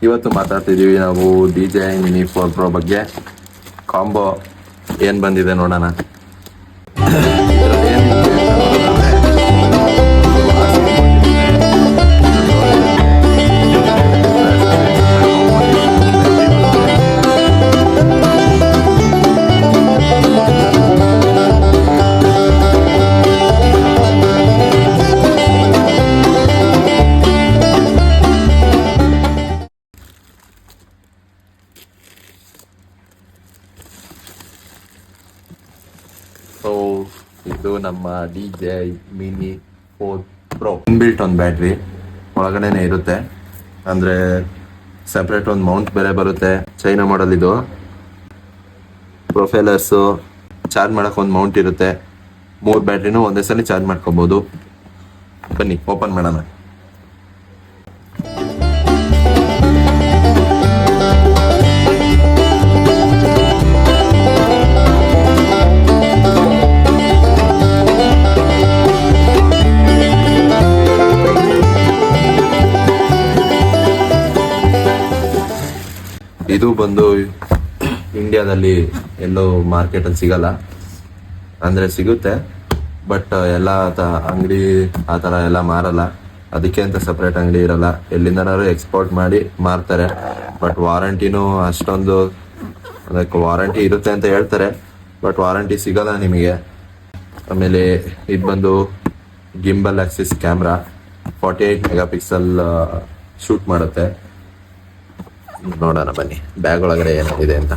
ಇವತ್ತು ಮಾತಾಡ್ತಿದ್ದೀವಿ ನಾವು DJI Mini 4 Pro ಬಗ್ಗೆ. ಕಾಂಬೋ ಏನು ಬಂದಿದೆ ನೋಡೋಣ. ಸೊ ಇದು ನಮ್ಮ DJI Mini 4 Pro ಇನ್ಬಿಲ್ಟ್ ಒಂದು ಬ್ಯಾಟ್ರಿ ಒಳಗಡೆನೆ ಇರುತ್ತೆ. ಅಂದರೆ ಸಪ್ರೇಟ್ ಒಂದು ಮೌಂಟ್ ಬೇರೆ ಬರುತ್ತೆ. ಚೈನಾ ಮಾಡಲ್ ಇದು. ಪ್ರೊಫೈಲರ್ಸು ಚಾರ್ಜ್ ಮಾಡೋಕೆ ಒಂದು ಮೌಂಟ್ ಇರುತ್ತೆ. 3 ಬ್ಯಾಟ್ರಿನೂ ಒಂದೇ ಸಲ ಚಾರ್ಜ್ ಮಾಡ್ಕೊಬೋದು. ಬನ್ನಿ ಓಪನ್ ಮಾಡೋಣ. ಇದು ಬಂದು ಇಂಡಿಯಾದಲ್ಲಿ ಎಲ್ಲೋ ಮಾರ್ಕೆಟಲ್ಲಿ ಸಿಗಲ್ಲ. ಅಂದರೆ ಸಿಗುತ್ತೆ, ಬಟ್ ಎಲ್ಲ ಅಂಗಡಿ ಆ ಥರ ಎಲ್ಲ ಮಾರಲ್ಲ. ಅದಕ್ಕೆ ಅಂತ ಸಪ್ರೇಟ್ ಅಂಗಡಿ ಇರಲ್ಲ. ಎಲ್ಲಿಂದನಾದ್ರು ಎಕ್ಸ್ಪೋರ್ಟ್ ಮಾಡಿ ಮಾರ್ತಾರೆ. ಬಟ್ ವಾರಂಟಿನೂ ಅಷ್ಟೊಂದು, ಅದಕ್ಕೆ ವಾರಂಟಿ ಇರುತ್ತೆ ಅಂತ ಹೇಳ್ತಾರೆ, ಬಟ್ ವಾರಂಟಿ ಸಿಗಲ್ಲ ನಿಮಗೆ. ಆಮೇಲೆ ಇದು ಬಂದು gimbal Axis camera, 48 megapixel shoot ಮಾಡುತ್ತೆ. ನೋಡೋಣ ಬನ್ನಿ ಬ್ಯಾಗ್ ಒಳಗಡೆ ಏನಿದೆ ಅಂತ.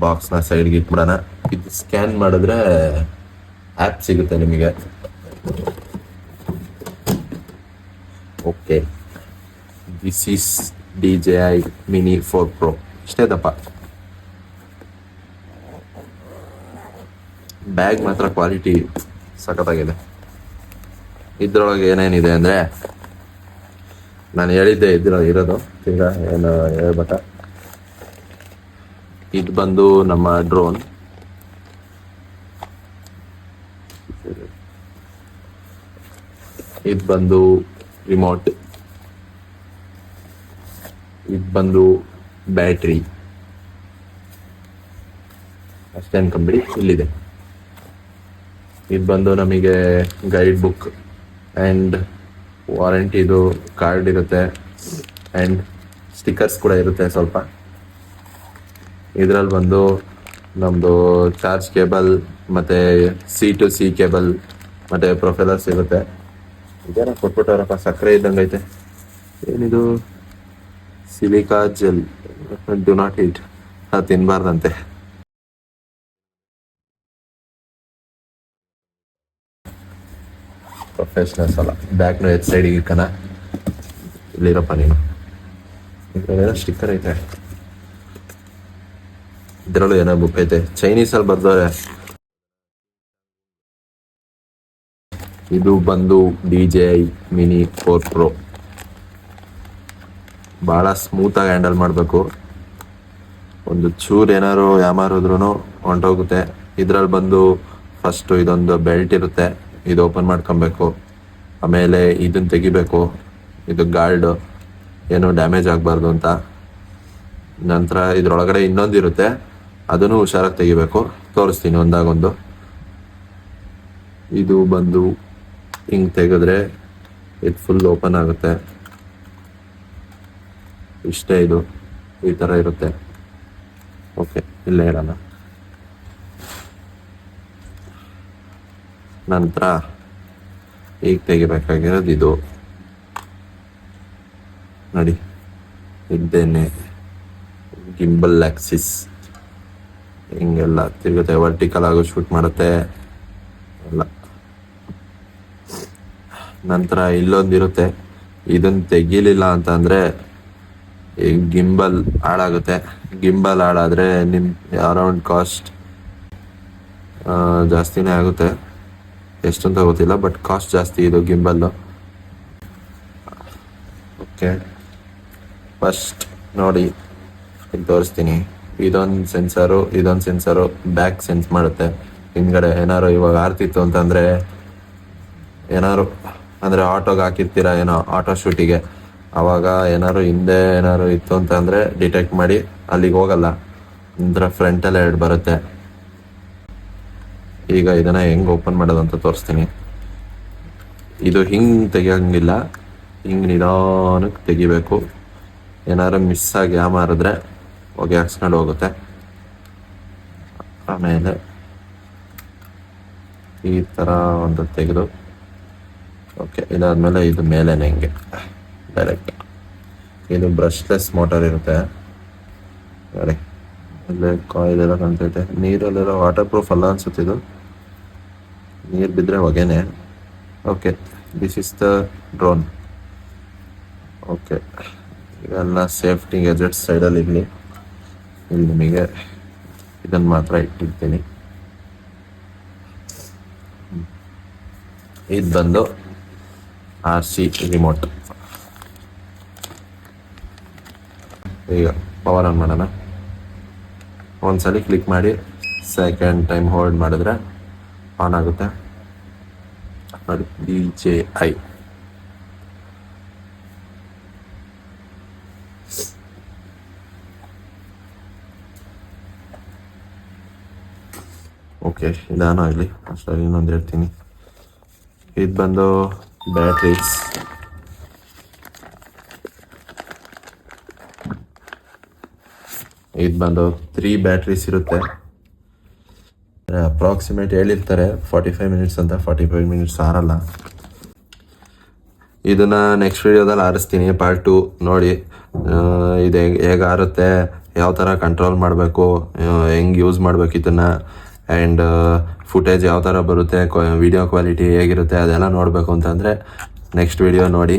ಬಾಕ್ಸ್ನ ಸೈಡ್ಗೆ ಇಟ್ಬಿಡೋಣ. ಇದು ಸ್ಕ್ಯಾನ್ ಮಾಡಿದ್ರೆ ಆ್ಯಪ್ ಸಿಗುತ್ತೆ ನಿಮಗೆ. Okay, this is DJI Mini 4 Pro. ಇಷ್ಟೇ ದಪ್ಪ. ಬ್ಯಾಗ್ ಮಾತ್ರ ಕ್ವಾಲಿಟಿ ಸಖತ್ತಾಗಿದೆ. ಇದ್ರೊಳಗೆ ಏನೇನಿದೆ ಅಂದರೆ ನಾನು ಹೇಳಿದ್ದೆ ಇರೋದು. ಈಗ ಏನು ಹೇಳ್ಬೇಕ, ಇದು ಬಂದು ನಮ್ಮ ಡ್ರೋನ್. ಇದು ಬಂದು ರಿಮೋಟ್. ಇದು ಬಂದು ಬ್ಯಾಟ್ರಿ. ಅಷ್ಟೇ ಅನ್ಕೊಂಬಿಡಿ, ಇಲ್ಲಿದೆ. ಇದು ಬಂದು ನಮಗೆ ಗೈಡ್ ಬುಕ್ ಆ್ಯಂಡ್ ವಾರಂಟಿದು ಕಾರ್ಡ್ ಇರುತ್ತೆ ಆ್ಯಂಡ್ ಸ್ಟಿಕ್ಕರ್ಸ್ ಕೂಡ ಇರುತ್ತೆ ಸ್ವಲ್ಪ. ಇದರಲ್ಲಿ ಬಂದು ನಮ್ಮದು ಚಾರ್ಜ್ ಕೇಬಲ್ ಮತ್ತು C2C ಕೇಬಲ್ ಮತ್ತು ಪ್ರೊಫೈಲರ್ಸ್ ಇರುತ್ತೆ. ಇದೇನ ಕೊಟ್ಬಿಟ್ಟವ್ರಪ್ಪ, ಸಕ್ಕರೆ ಇದ್ದಂಗೆ ಐತೆ. ಏನಿದು? Silica gel, do not eat. ಅದು ತಿನ್ನಬಾರ್ದಂತೆ. ಪ್ರೊಫೆಷ್ನಲ್ಸ್ ಅಲ್ಲ. ಬ್ಯಾಗ್ನ ಎಚ್ ಸೈಡಿಗೆ ಇಕ್ಕನ. ಇಲ್ಲಿರಪ್ಪ ನೀನು. ಇದರಲ್ಲೇನೋ ಸ್ಟಿಕ್ಕರ್ ಐತೆ. ಇದರಲ್ಲೂ ಏನೋ ಬುಕ್ ಐತೆ. ಚೈನೀಸಲ್ಲಿ ಬರ್ದವ್ರೆ. ಇದು ಬಂದು DJI Mini 4 Pro. ಭಾಳ ಸ್ಮೂತಾಗಿ ಹ್ಯಾಂಡಲ್ ಮಾಡಬೇಕು. ಒಂದು ಚೂರು ಏನಾದ್ರು ಯಾಮಾರಿದ್ರೂ ಹೊಂಟೋಗುತ್ತೆ. ಇದರಲ್ಲಿ ಬಂದು ಫಸ್ಟು ಇದೊಂದು ಬೆಲ್ಟ್ ಇರುತ್ತೆ. ಇದು ಓಪನ್ ಮಾಡ್ಕೊಬೇಕು. ಆಮೇಲೆ ಇದನ್ನು ತೆಗಿಬೇಕು. ಇದು ಗಾರ್ಡ್, ಏನೋ ಡ್ಯಾಮೇಜ್ ಆಗಬಾರ್ದು ಅಂತ. ನಂತರ ಇದರೊಳಗಡೆ ಇನ್ನೊಂದು ಇರುತ್ತೆ, ಅದನ್ನು ಹುಷಾರಾಗಿ ತೆಗಿಬೇಕು. ತೋರಿಸ್ತೀನಿ ಒಂದಾಗೊಂದು. ಇದು ಬಂದು ಹಿಂಗೆ ತೆಗೆದ್ರೆ ಇದು ಫುಲ್ ಓಪನ್ ಆಗುತ್ತೆ. ಇಷ್ಟೇ, ಇದು ಈ ಥರ ಇರುತ್ತೆ. ಓಕೆ, ಇಲ್ಲೇ ಇಡೋಣ. ನಂತರ ಈಗ ತೆಗಿಬೇಕಾಗಿರೋದು ಇದು ನೋಡಿ. ಇದ್ದೇನೆ ಗಿಂಬಲ್ ಆಕ್ಸಿಸ್ ಹಿಂಗೆಲ್ಲ ತಿರುಗುತ್ತೆ. ವರ್ಟಿಕಲ್ ಆಗೋ ಶೂಟ್ ಮಾಡುತ್ತೆ ಎಲ್ಲ. ನಂತರ ಇಲ್ಲೊಂದಿರುತ್ತೆ. ಇದನ್ನು ತೆಗಿಲಿಲ್ಲ ಅಂತ ಅಂದರೆ ಈ ಗಿಂಬಲ್ ಹಾಳಾಗುತ್ತೆ. ಗಿಂಬಲ್ ಹಾಳಾದರೆ ನಿಮ್ಮ ಅರೌಂಡ್ ಕಾಸ್ಟ್ ಜಾಸ್ತಿನೇ ಆಗುತ್ತೆ. ಎಷ್ಟಂತ ಗೊತ್ತಿಲ್ಲ, ಬಟ್ ಕಾಸ್ಟ್ ಜಾಸ್ತಿ ಇದು ಗಿಂಬಲ್ಲು. ಓಕೆ, ಫಸ್ಟ್ ನೋಡಿ ಇಲ್ಲಿ ತೋರಿಸ್ತೀನಿ. ಇದೊಂದು ಸೆನ್ಸರು ಬ್ಯಾಕ್ ಸೆನ್ಸ್ ಮಾಡುತ್ತೆ. ಹಿಂದ್ಗಡೆ ಏನಾರು ಇವಾಗ ಆರ್ತಿತ್ತು ಅಂತಂದರೆ ಏನಾರು ಅಂದರೆ ಆಟೋಗೆ ಹಾಕಿರ್ತೀರ ಏನೋ ಆಟೋ ಶೂಟಿಗೆ, ಆವಾಗ ಏನಾರು ಹಿಂದೆ ಏನಾರು ಇತ್ತು ಅಂತಂದರೆ ಡಿಟೆಕ್ಟ್ ಮಾಡಿ ಅಲ್ಲಿಗೆ ಹೋಗಲ್ಲ, ಅಂದರೆ ಫ್ರಂಟಲ್ಲೇ ಎರಡು ಬರುತ್ತೆ. ಈಗ ಇದನ್ನು ಹೆಂಗೆ ಓಪನ್ ಮಾಡೋದು ಅಂತ ತೋರಿಸ್ತೀನಿ. ಇದು ಹಿಂಗೆ ತೆಗಿಯೋಂಗಿಲ್ಲ, ಹಿಂಗೆ ನಿಧಾನಕ್ಕೆ ತೆಗಿಬೇಕು. ಏನಾರು ಮಿಸ್ ಆಗಿ ಮಾರಿದ್ರೆ ಹೊಗೆ ಹಾಕ್ಸ್ಕೊಂಡು ಹೋಗುತ್ತೆ. ಆಮೇಲೆ ಈ ಥರ ಒಂದು ತೆಗೆದು ಓಕೆ, ಇದಾದಮೇಲೆ ಇದು ಮೇಲೇನೆ ಹಿಂಗೆ ಡೈರೆಕ್ಟ್. ಇದು ಬ್ರಷ್ಲೆಸ್ ಮೋಟರ್ ಇರುತ್ತೆ ನೋಡಿ, ಇಲ್ಲೇ ಕಾಯಿಲ್ ಎಲ್ಲ ಕಾಣ್ತೈತೆ. ನೀರಲ್ಲೆಲ್ಲ ವಾಟರ್ ಪ್ರೂಫ್ ಅಲ್ಲ ಅನ್ಸುತ್ತೆ, ಇದು ನೀರು ಬಿದ್ದರೆ ಹೊಗೆನೆ. Okay, this is the drone. Okay, ಇವೆಲ್ಲ ಸೇಫ್ಟಿ ಗ್ಯಾಜೆಟ್ಸ್ ಸೈಡಲ್ಲಿ ಇರಲಿ. ಇಲ್ಲಿ ನಿಮಗೆ ಇದನ್ನು ಮಾತ್ರ ಇಟ್ಟಿರ್ತೀನಿ. ಇದು ಬಂದು RC ರಿಮೋಟ್. ಈಗ ಪವರ್ ಆನ್ ಮಾಡೋಣ. ಒಂದ್ಸಲಿ ಕ್ಲಿಕ್ ಮಾಡಿ ಸೆಕೆಂಡ್ ಟೈಮ್ ಹೋಲ್ಡ್ ಮಾಡಿದ್ರೆ ಆನ್ ಆಗುತ್ತೆ ನೋಡಿ, DJI. ಓಕೆ, ಇದಾನೋ ಇಲ್ಲಿ ಅಷ್ಟರಲ್ಲಿ ಇನ್ನೊಂದು ಹೇಳ್ತೀನಿ. ಇದು ಬಂದು ಬ್ಯಾಟ್ರೀಸ್. ಇದು ಬಂದು 3 ಬ್ಯಾಟ್ರೀಸ್ ಇರುತ್ತೆ. ಅಪ್ರಾಕ್ಸಿಮೇಟ್ ಹೇಳಿರ್ತಾರೆ 45 ಮಿನಿಟ್ಸ್ ಅಂತ. 45 ಮಿನಿಟ್ಸ್ ಆರಲ್ಲ. ಇದನ್ನ ನೆಕ್ಸ್ಟ್ ವಿಡಿಯೋದಲ್ಲಿ ಆರಿಸ್ತೀನಿ, ಪಾರ್ಟ್ 2 ನೋಡಿ. ಇದು ಹೇಗೆ ಆರುತ್ತೆ, ಯಾವ ಥರ ಕಂಟ್ರೋಲ್ ಮಾಡಬೇಕು, ಹೆಂಗೆ ಯೂಸ್ ಮಾಡಬೇಕು ಇದನ್ನು, ಆ್ಯಂಡ್ ಫುಟೇಜ್ ಯಾವ ಥರ ಬರುತ್ತೆ, ವಿಡಿಯೋ ಕ್ವಾಲಿಟಿ ಹೇಗಿರುತ್ತೆ ಅದೆಲ್ಲ ನೋಡಬೇಕು ಅಂತಂದರೆ ನೆಕ್ಸ್ಟ್ ವಿಡಿಯೋ ನೋಡಿ.